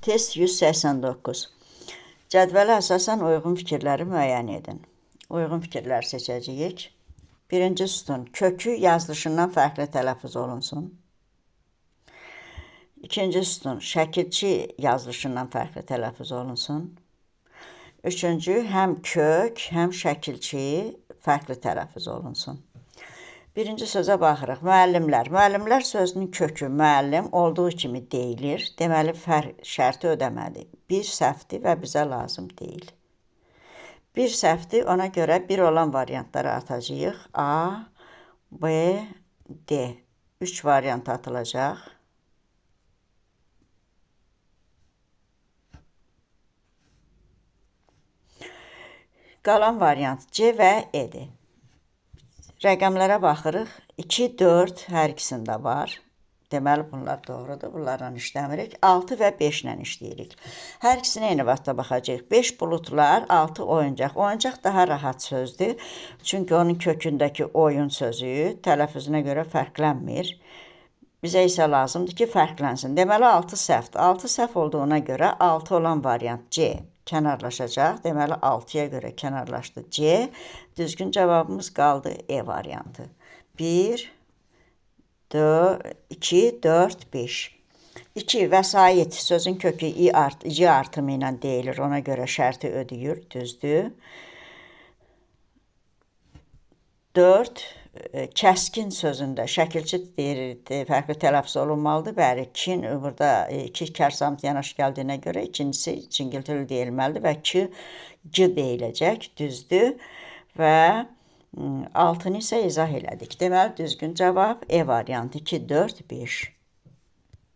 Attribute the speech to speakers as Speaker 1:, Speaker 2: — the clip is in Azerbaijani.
Speaker 1: Test 189. Cədvələ əsasən uyğun fikirləri müəyyən edin. Uyğun fikirlər seçəcəyik. Birinci sütun, kökü yazılışından fərqli tələffüz olunsun. İkinci sütun, şəkilçi yazılışından fərqli tələffüz olunsun. Üçüncü, həm kök, həm şəkilçi fərqli tələffüz olunsun. Birinci sözə baxırıq. Müəllimlər. Müəllimlər sözünün kökü müəllim olduğu kimi deyilir. Deməli, şərti ödəməli. Bir səhvdir və bizə lazım deyil. Bir səhvdir, ona görə bir olan variantları atacağıq. A, B, D. 3 variant atılacaq. Qalan variant C və E-dir. Rəqəmlərə baxırıq. 2, 4 hər ikisində var. Deməli, bunlar doğrudur. Bunlarla işləmirik. 6 və 5 ilə işləyirik. Hər ikisinə eyni vaxtda baxacaq. 5 buludlar, 6 oyuncaq. Oyuncaq daha rahat sözdür. Çünki onun kökündəki oyun sözü tələffüzünə görə fərqlənmir. Bizə isə lazımdır ki, fərqlənsin. Deməli, 6 səhvdir. 6 səhv olduğuna görə 6 olan variant C kənarlaşacaq. Deməli, 6-ya görə kənarlaşdı C. Düzgün cavabımız qaldı E variantı. 1, 2, 4, 5. 2. Vəsait. Sözün kökü i artımı ilə deyilir. Ona görə şərti ödəyir. Düzdür. 4. Kəskin sözündə şəkilçi fərqli tələffüz olunmalıdır. Bəli, kin burada 2 kərsamt yanaşı gəldiyinə görə ikincisi cingiltili deyilməlidir və ki deyiləcək. Düzdür. Və 6-nı isə izah elədik. Deməli, düzgün cavab E variantı 2, 4, 5.